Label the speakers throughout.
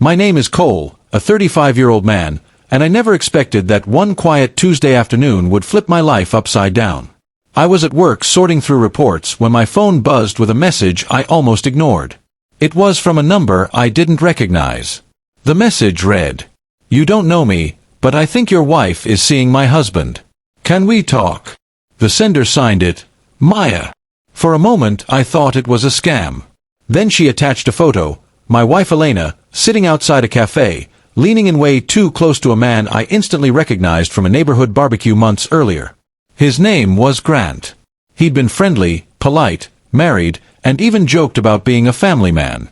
Speaker 1: My name is Cole, a 35-year-old man, and I never expected that one quiet Tuesday afternoon would flip my life upside down. I was at work sorting through reports when my phone buzzed with a message I almost ignored. It was from a number I didn't recognize. The message read, "You don't know me, but I think your wife is seeing my husband. Can we talk?" The sender signed it, Maya. For a moment I thought it was a scam. Then she attached a photo, my wife Elena, sitting outside a cafe, leaning in way too close to a man I instantly recognized from a neighborhood barbecue months earlier. His name was Grant. He'd been friendly, polite, married, and even joked about being a family man.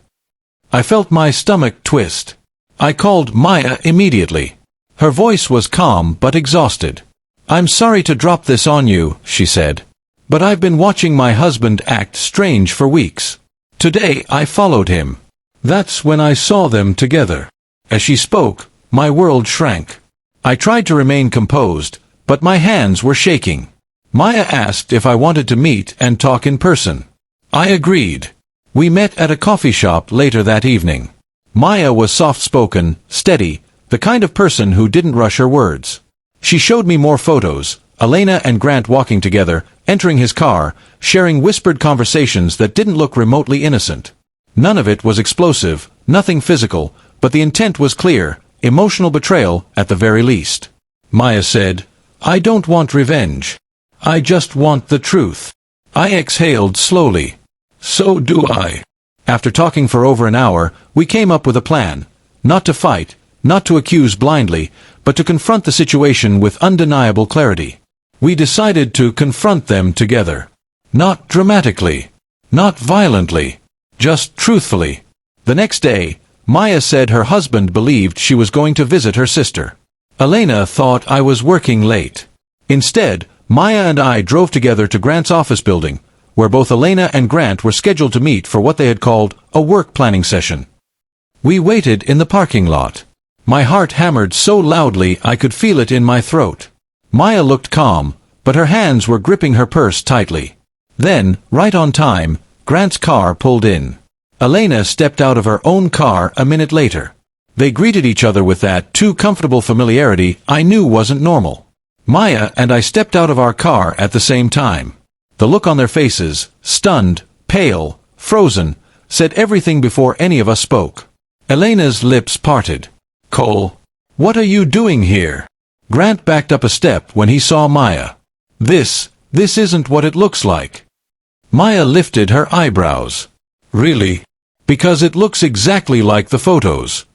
Speaker 1: I felt my stomach twist. I called Maya immediately. Her voice was calm but exhausted. "I'm sorry to drop this on you," she said. "But I've been watching my husband act strange for weeks. Today I followed him. That's when I saw them together." As she spoke, my world shrank. I tried to remain composed, but my hands were shaking. Maya asked if I wanted to meet and talk in person. I agreed. We met at a coffee shop later that evening. Maya was soft-spoken, steady, the kind of person who didn't rush her words. She showed me more photos, Elena and Grant walking together, entering his car, sharing whispered conversations that didn't look remotely innocent. None of it was explosive, nothing physical, but the intent was clear, emotional betrayal at the very least. Maya said, "I don't want revenge. I just want the truth." I exhaled slowly. "So do I." After talking for over an hour, we came up with a plan. Not to fight, not to accuse blindly, but to confront the situation with undeniable clarity. We decided to confront them together. Not dramatically. Not violently. Just truthfully. The next day, Maya said her husband believed she was going to visit her sister. Elena thought I was working late. Instead, Maya and I drove together to Grant's office building, where both Elena and Grant were scheduled to meet for what they had called a work planning session. We waited in the parking lot. My heart hammered so loudly I could feel it in my throat. Maya looked calm, but her hands were gripping her purse tightly. Then, right on time, Grant's car pulled in. Elena stepped out of her own car a minute later. They greeted each other with that too comfortable familiarity I knew wasn't normal. Maya and I stepped out of our car at the same time. The look on their faces, stunned, pale, frozen, said everything before any of us spoke. Elena's lips parted. "Cole, what are you doing here?" Grant backed up a step when he saw Maya. This isn't what it looks like." Maya lifted her eyebrows. "Really? Because it looks exactly like the photos."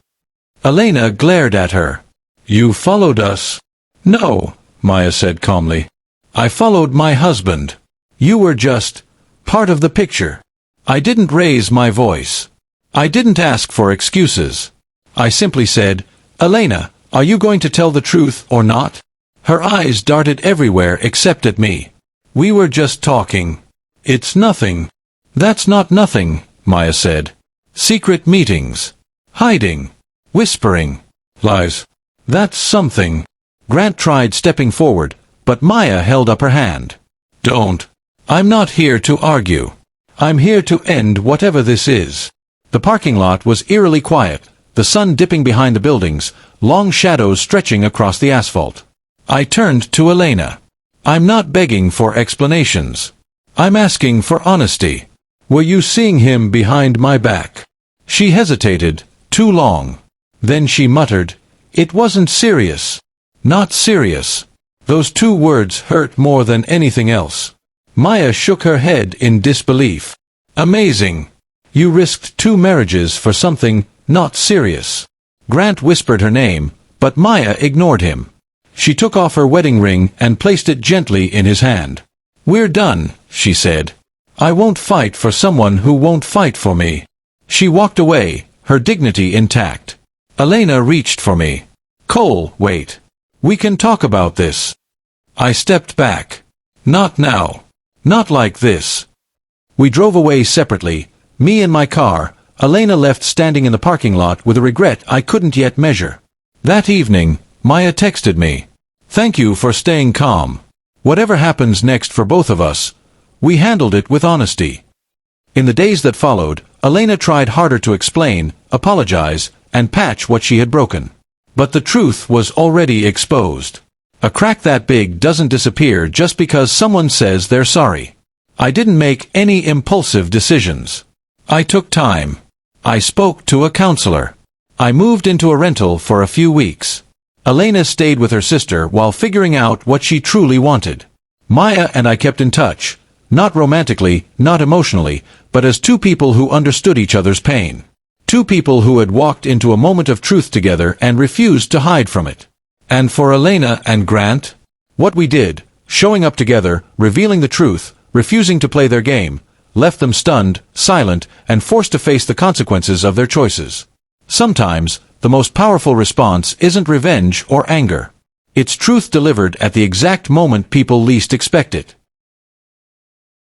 Speaker 1: Elena glared at her. "You followed us?" "No," Maya said calmly. "I followed my husband. You were just part of the picture. I didn't raise my voice. I didn't ask for excuses. I simply said, 'Elena, are you going to tell the truth or not?' Her eyes darted everywhere except at me. "We were just talking." "It's nothing." "That's not nothing," Maya said. "Secret meetings. Hiding. Whispering. Lies. That's something." Grant tried stepping forward, but Maya held up her hand. "Don't. I'm not here to argue. I'm here to end whatever this is." The parking lot was eerily quiet, the sun dipping behind the buildings, long shadows stretching across the asphalt. I turned to Elena. "I'm not begging for explanations. I'm asking for honesty. Were you seeing him behind my back?" She hesitated, too long. Then she muttered, "It wasn't serious." "Not serious." Those two words hurt more than anything else. Maya shook her head in disbelief. "Amazing. You risked 2 marriages for something not serious." Grant whispered her name, but Maya ignored him. She took off her wedding ring and placed it gently in his hand. "We're done," she said. "I won't fight for someone who won't fight for me." She walked away, her dignity intact. Elena reached for me. "Cole, wait. We can talk about this." I stepped back. "Not now. Not like this." We drove away separately, me in my car, Elena left standing in the parking lot with a regret I couldn't yet measure. That evening, Maya texted me. "Thank you for staying calm. Whatever happens next for both of us, we handled it with honesty." In the days that followed, Elena tried harder to explain, apologize, and patch what she had broken. But the truth was already exposed. A crack that big doesn't disappear just because someone says they're sorry. I didn't make any impulsive decisions. I took time. I spoke to a counselor. I moved into a rental for a few weeks. Elena stayed with her sister while figuring out what she truly wanted. Maya and I kept in touch, not romantically, not emotionally, but as two people who understood each other's pain. Two people who had walked into a moment of truth together and refused to hide from it. And for Elena and Grant, what we did, showing up together, revealing the truth, refusing to play their game, left them stunned, silent, and forced to face the consequences of their choices. Sometimes, the most powerful response isn't revenge or anger. It's truth delivered at the exact moment people least expect it.